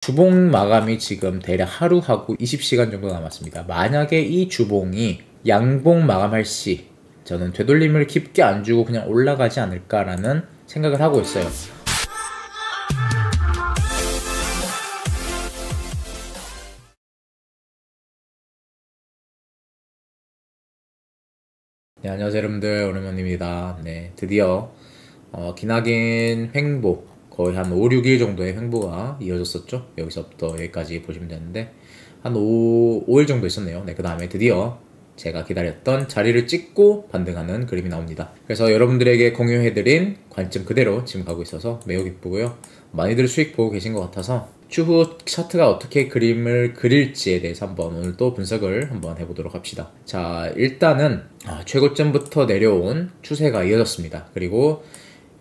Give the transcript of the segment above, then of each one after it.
주봉 마감이 지금 대략 하루하고 20시간 정도 남았습니다. 만약에 이 주봉이 양봉 마감할 시 저는 되돌림을 깊게 안 주고 그냥 올라가지 않을까라는 생각을 하고 있어요. 네, 안녕하세요 여러분들, 오랜만입니다. 네, 드디어 기나긴 횡보, 거의 한 5, 6일 정도의 횡보가 이어졌었죠. 여기서부터 여기까지 보시면 되는데 한 5일 정도 있었네요. 네, 그 다음에 드디어 제가 기다렸던 자리를 찍고 반등하는 그림이 나옵니다. 그래서 여러분들에게 공유해드린 관점 그대로 지금 가고 있어서 매우 기쁘고요. 많이들 수익 보고 계신 것 같아서 추후 차트가 어떻게 그림을 그릴지에 대해서 한번 오늘 또 분석을 한번 해보도록 합시다. 자, 일단은 최고점부터 내려온 추세가 이어졌습니다. 그리고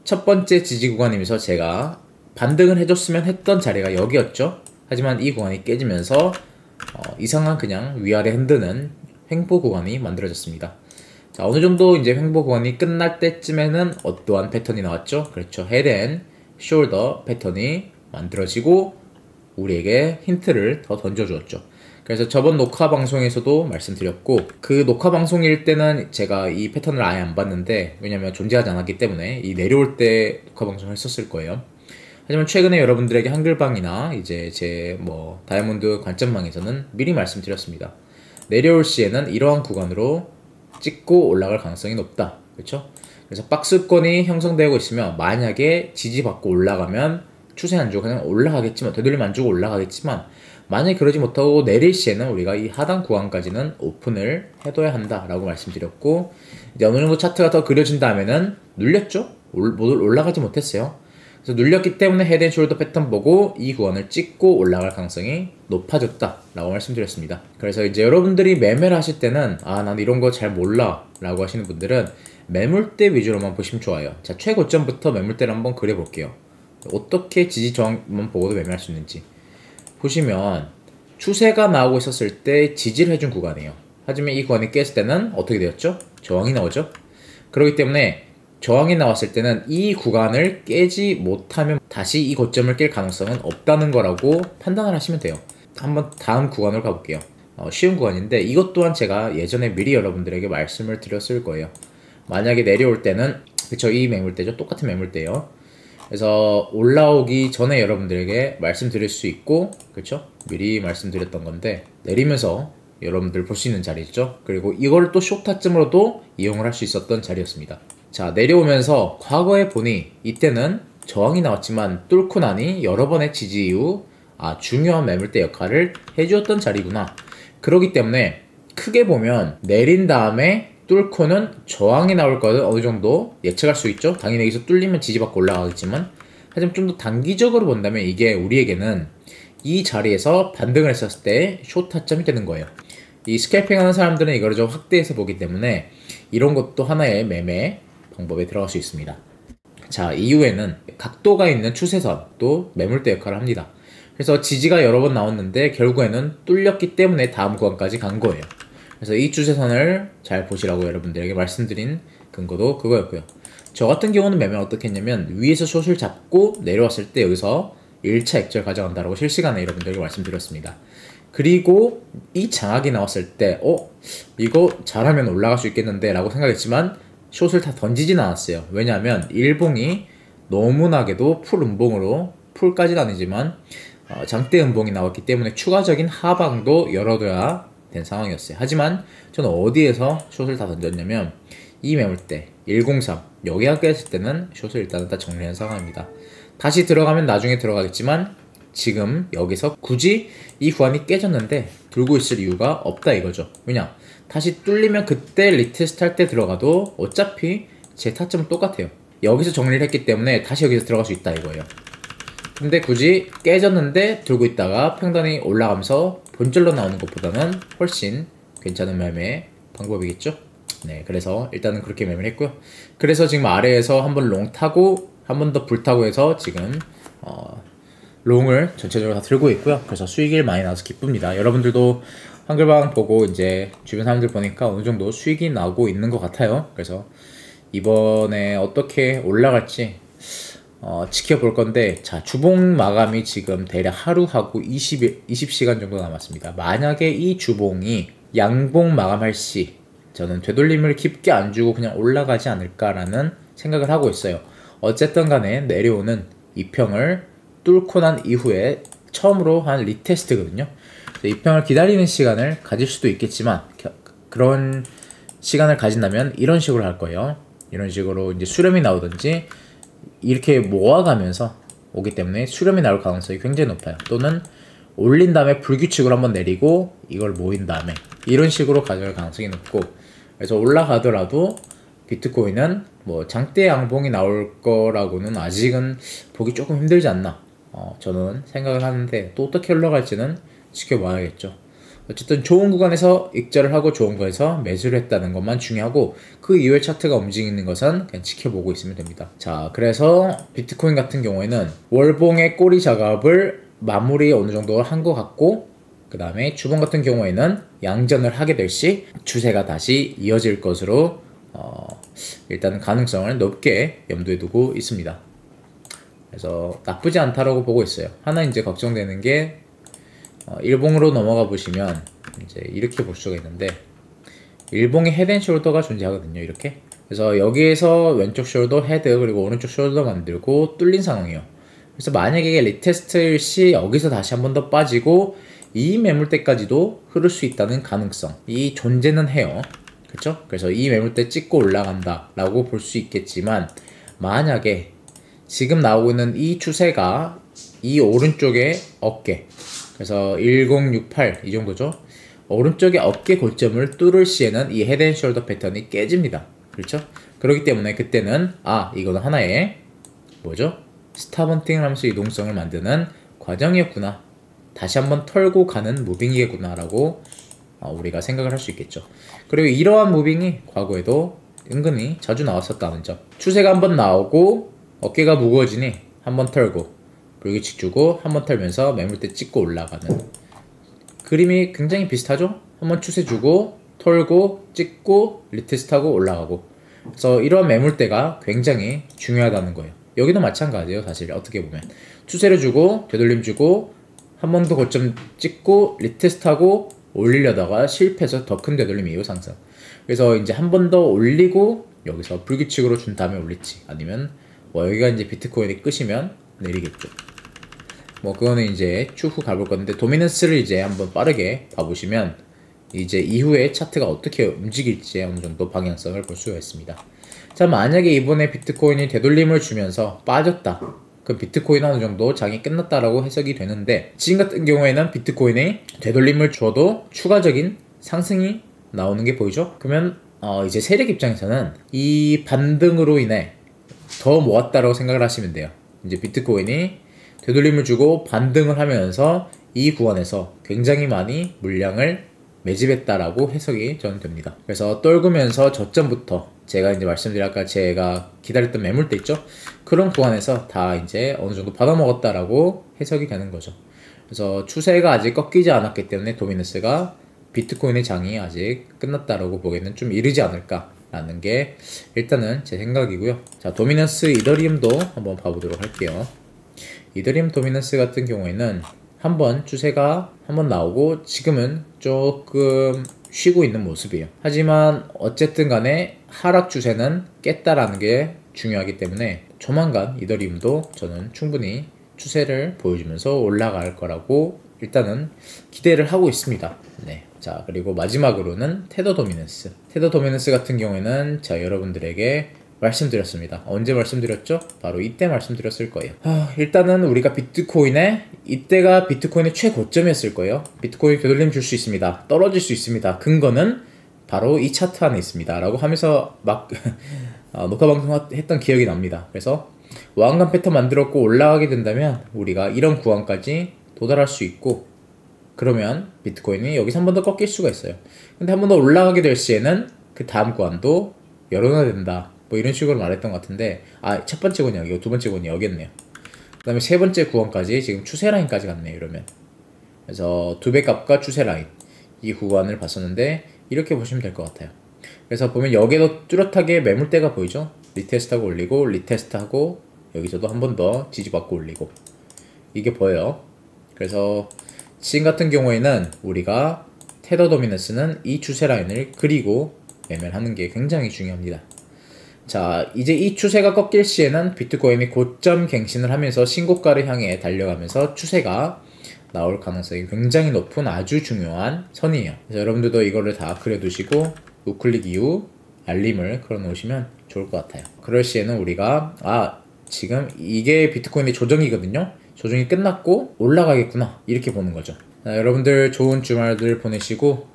첫 번째 지지 구간이면서 제가 반등을 해줬으면 했던 자리가 여기였죠. 하지만 이 구간이 깨지면서 이상한 그냥 위아래 흔드는 횡보 구간이 만들어졌습니다. 자, 어느 정도 이제 횡보 구간이 끝날 때쯤에는 어떠한 패턴이 나왔죠? 그렇죠. 헤드앤 숄더 패턴이 만들어지고 우리에게 힌트를 더 던져주었죠. 그래서 저번 녹화 방송에서도 말씀드렸고, 그 녹화 방송일 때는 제가 이 패턴을 아예 안 봤는데, 왜냐면 존재하지 않았기 때문에 이 내려올 때 녹화 방송을 했었을 거예요. 하지만 최근에 여러분들에게 한글방이나 이제 제 다이아몬드 관점방에서는 미리 말씀드렸습니다. 내려올 시에는 이러한 구간으로 찍고 올라갈 가능성이 높다. 그렇죠? 그래서 박스권이 형성되고 있으면 만약에 지지받고 올라가면 추세 안 주고 그냥 올라가겠지만, 되돌림 안 주고 올라가겠지만, 만약에 그러지 못하고 내릴 시에는 우리가 이 하단 구간까지는 오픈을 해둬야 한다라고 말씀드렸고, 이제 어느 정도 차트가 더 그려진 다음에는 눌렸죠? 올라가지 못했어요. 그래서 눌렸기 때문에 헤드앤숄더 패턴 보고 이 구간을 찍고 올라갈 가능성이 높아졌다라고 말씀드렸습니다. 그래서 이제 여러분들이 매매를 하실 때는 난 이런 거 잘 몰라 라고 하시는 분들은 매물대 위주로만 보시면 좋아요. 자, 최고점부터 매물대를 한번 그려볼게요. 어떻게 지지 저항만 보고도 매매할 수 있는지 보시면, 추세가 나오고 있었을 때 지지를 해준 구간이에요. 하지만 이 구간이 깼을 때는 어떻게 되었죠? 저항이 나오죠. 그렇기 때문에 저항이 나왔을 때는 이 구간을 깨지 못하면 다시 이 고점을 깰 가능성은 없다는 거라고 판단을 하시면 돼요. 한번 다음 구간으로 가볼게요. 쉬운 구간인데 이것 또한 제가 예전에 미리 여러분들에게 말씀을 드렸을 거예요. 만약에 내려올 때는, 그쵸, 이 매물대죠. 똑같은 매물대예요. 그래서 올라오기 전에 여러분들에게 말씀드릴 수 있고, 그쵸? 미리 말씀드렸던 건데, 내리면서 여러분들 볼 수 있는 자리죠. 그리고 이걸 또 쇼타점으로도 이용을 할 수 있었던 자리였습니다. 자, 내려오면서 과거에 보니 이때는 저항이 나왔지만 뚫고 나니 여러 번의 지지 이후 중요한 매물대 역할을 해주었던 자리구나. 그렇기 때문에 크게 보면 내린 다음에 뚫고는 저항이 나올 거는 어느 정도 예측할 수 있죠. 당연히 여기서 뚫리면 지지받고 올라가겠지만, 하지만 좀 더 단기적으로 본다면 이게 우리에게는 이 자리에서 반등을 했었을 때 숏타점이 되는 거예요. 이 스캘핑 하는 사람들은 이거를 좀 확대해서 보기 때문에 이런 것도 하나의 매매 방법에 들어갈 수 있습니다. 자, 이후에는 각도가 있는 추세선도 매물대 역할을 합니다. 그래서 지지가 여러 번 나왔는데 결국에는 뚫렸기 때문에 다음 구간까지 간 거예요. 그래서 이 추세선을 잘 보시라고 여러분들에게 말씀드린 근거도 그거였고요. 저 같은 경우는 매매를 어떻게 했냐면, 위에서 숏을 잡고 내려왔을 때 여기서 1차 액절 가져간다라고 실시간에 여러분들에게 말씀드렸습니다. 그리고 이 장악이 나왔을 때 이거 잘하면 올라갈 수 있겠는데 라고 생각했지만 숏을 다 던지진 않았어요. 왜냐하면 일봉이 너무나게도 풀 음봉으로, 풀까지는 아니지만 장대 음봉이 나왔기 때문에 추가적인 하방도 열어둬야 된 상황이었어요. 하지만 저는 어디에서 숏을 다 던졌냐면 이 매물대 103 여기가 깼을 때는 숏을 일단은 다 정리한 상황입니다. 다시 들어가면 나중에 들어가겠지만 지금 여기서 굳이 이 구간이 깨졌는데 들고 있을 이유가 없다 이거죠. 왜냐? 다시 뚫리면 그때 리테스트 할 때 들어가도 어차피 제 타점은 똑같아요. 여기서 정리를 했기 때문에 다시 여기서 들어갈 수 있다 이거예요. 근데 굳이 깨졌는데 들고 있다가 평단이 올라가면서 본절로 나오는 것보다는 훨씬 괜찮은 매매 방법이겠죠. 네, 그래서 일단은 그렇게 매매를 했고요. 그래서 지금 아래에서 한번 롱 타고 한 번 더 불 타고 해서 지금 롱을 전체적으로 다 들고 있고요. 그래서 수익이 많이 나서 기쁩니다. 여러분들도 한글방 보고 이제 주변 사람들 보니까 어느 정도 수익이 나고 있는 것 같아요. 그래서 이번에 어떻게 올라갈지 지켜볼 건데, 자, 주봉 마감이 지금 대략 하루하고 20시간 정도 남았습니다. 만약에 이 주봉이 양봉 마감할 시, 저는 되돌림을 깊게 안 주고 그냥 올라가지 않을까라는 생각을 하고 있어요. 어쨌든 간에 내려오는 이평을 뚫고 난 이후에 처음으로 한 리테스트거든요. 이평을 기다리는 시간을 가질 수도 있겠지만, 그런 시간을 가진다면 이런 식으로 할 거예요. 이런 식으로 이제 수렴이 나오든지 이렇게 모아가면서 오기 때문에 수렴이 나올 가능성이 굉장히 높아요. 또는 올린 다음에 불규칙으로 한번 내리고 이걸 모인 다음에 이런 식으로 가져갈 가능성이 높고, 그래서 올라가더라도 비트코인은 뭐 장대 양봉이 나올 거라고는 아직은 보기 조금 힘들지 않나, 저는 생각을 하는데, 또 어떻게 올라갈지는 지켜봐야겠죠. 어쨌든 좋은 구간에서 익절을 하고 좋은 구간에서 매수를 했다는 것만 중요하고, 그 이후에 차트가 움직이는 것은 그냥 지켜보고 있으면 됩니다. 자, 그래서 비트코인 같은 경우에는 월봉의 꼬리 작업을 마무리 어느 정도 한 것 같고, 그 다음에 주봉 같은 경우에는 양전을 하게 될 시 추세가 다시 이어질 것으로 일단 가능성을 높게 염두에 두고 있습니다. 그래서 나쁘지 않다라고 보고 있어요. 하나 이제 걱정되는 게, 일봉으로 넘어가 보시면 이제 이렇게 볼 수가 있는데, 일봉의 헤드 앤 숄더가 존재하거든요. 이렇게. 그래서 여기에서 왼쪽 숄더 헤드 그리고 오른쪽 숄더 만들고 뚫린 상황이에요. 그래서 만약에 이게 리테스트일 시 여기서 다시 한 번 더 빠지고 이 매물대까지도 흐를 수 있다는 가능성이 존재는 해요. 그렇죠? 그래서 이 매물대 찍고 올라간다 라고 볼 수 있겠지만, 만약에 지금 나오고 있는 이 추세가 이 오른쪽의 어깨, 그래서 1068 이 정도죠. 오른쪽의 어깨 고점을 뚫을 시에는 이 헤드 앤 숄더 패턴이 깨집니다. 그렇죠? 그렇기 때문에 그때는 이거는 하나의 뭐죠? 스탑헌팅을 하면서 이동성을 만드는 과정이었구나, 다시 한번 털고 가는 무빙이겠구나 라고 우리가 생각을 할 수 있겠죠. 그리고 이러한 무빙이 과거에도 은근히 자주 나왔었다는 점, 추세가 한번 나오고 어깨가 무거워지니 한번 털고 불규칙 주고 한번 털면서 매물대 찍고 올라가는 그림이 굉장히 비슷하죠? 한번 추세 주고 털고 찍고 리테스트하고 올라가고. 그래서 이러한 매물대가 굉장히 중요하다는 거예요. 여기도 마찬가지예요. 사실 어떻게 보면 추세를 주고 되돌림 주고 한 번 더 고점 찍고 리테스트하고 올리려다가 실패해서 더 큰 되돌림 이후 상승. 그래서 이제 한 번 더 올리고 여기서 불규칙으로 준 다음에 올릴지, 아니면 뭐 여기가 이제 비트코인이 끝이면 내리겠죠. 뭐 그거는 이제 추후 가볼 건데, 도미넌스를 이제 한번 빠르게 봐보시면 이제 이후에 차트가 어떻게 움직일지 어느 정도 방향성을 볼 수가 있습니다. 자, 만약에 이번에 비트코인이 되돌림을 주면서 빠졌다, 그럼 비트코인은 어느 정도 장이 끝났다라고 해석이 되는데, 지금 같은 경우에는 비트코인이 되돌림을 줘도 추가적인 상승이 나오는 게 보이죠? 그러면 이제 세력 입장에서는 이 반등으로 인해 더 모았다라고 생각을 하시면 돼요. 이제 비트코인이 되돌림을 주고 반등을 하면서 이 구간에서 굉장히 많이 물량을 매집했다라고 해석이 저는 됩니다. 그래서 떨구면서 저점부터 제가 이제 말씀드린 아까 제가 기다렸던 매물대 있죠? 그런 구간에서 다 이제 어느 정도 받아먹었다라고 해석이 되는 거죠. 그래서 추세가 아직 꺾이지 않았기 때문에 도미넌스가 비트코인의 장이 아직 끝났다라고 보기에는 좀 이르지 않을까라는 게 일단은 제 생각이고요. 자, 도미넌스 이더리움도 한번 봐보도록 할게요. 이더리움 도미넌스 같은 경우에는 한번 추세가 한번 나오고 지금은 조금 쉬고 있는 모습이에요. 하지만 어쨌든 간에 하락 추세는 깼다라는 게 중요하기 때문에 조만간 이더리움도 저는 충분히 추세를 보여주면서 올라갈 거라고 일단은 기대를 하고 있습니다. 네. 자, 그리고 마지막으로는 테더 도미넌스. 테더 도미넌스 같은 경우에는 자, 여러분들에게 말씀드렸습니다. 언제 말씀드렸죠? 바로 이때 말씀드렸을 거예요. 일단은 우리가 이때가 비트코인의 최고점이었을 거예요. 비트코인 되돌림 줄 수 있습니다. 떨어질 수 있습니다. 근거는 바로 이 차트 안에 있습니다. 라고 하면서 막 녹화 방송했던 기억이 납니다. 그래서 왕관 패턴 만들었고 올라가게 된다면 우리가 이런 구간까지 도달할 수 있고, 그러면 비트코인이 여기서 한 번 더 꺾일 수가 있어요. 근데 한 번 더 올라가게 될 시에는 그 다음 구간도 열어놔야 된다, 뭐 이런 식으로 말했던 것 같은데, 첫 번째 구간이 여기고 두 번째 구간이 여기였네요. 그 다음에 세 번째 구간까지 지금 추세 라인까지 갔네요. 이러면 그래서 두 배 값과 추세 라인 이 구간을 봤었는데, 이렇게 보시면 될 것 같아요. 그래서 보면 여기에도 뚜렷하게 매물대가 보이죠? 리테스트하고 올리고 리테스트하고 여기서도 한 번 더 지지받고 올리고 이게 보여요. 그래서 지금 같은 경우에는 우리가 테더 도미넌스는 이 추세 라인을 그리고 매매하는 게 굉장히 중요합니다. 자, 이제 이 추세가 꺾일 시에는 비트코인이 고점 갱신을 하면서 신고가를 향해 달려가면서 추세가 나올 가능성이 굉장히 높은 아주 중요한 선이에요. 그래서 여러분들도 이거를 다 그려두시고 우클릭 이후 알림을 걸어놓으시면 좋을 것 같아요. 그럴 시에는 우리가 지금 이게 비트코인의 조정이거든요. 조정이 끝났고 올라가겠구나 이렇게 보는 거죠. 자, 여러분들 좋은 주말들 보내시고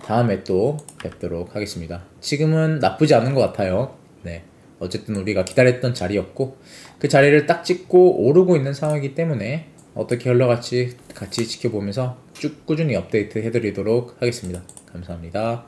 다음에 또 뵙도록 하겠습니다. 지금은 나쁘지 않은 것 같아요. 네, 어쨌든 우리가 기다렸던 자리였고 그 자리를 딱 찍고 오르고 있는 상황이기 때문에 어떻게 흘러갈지 같이 지켜보면서 쭉 꾸준히 업데이트 해드리도록 하겠습니다. 감사합니다.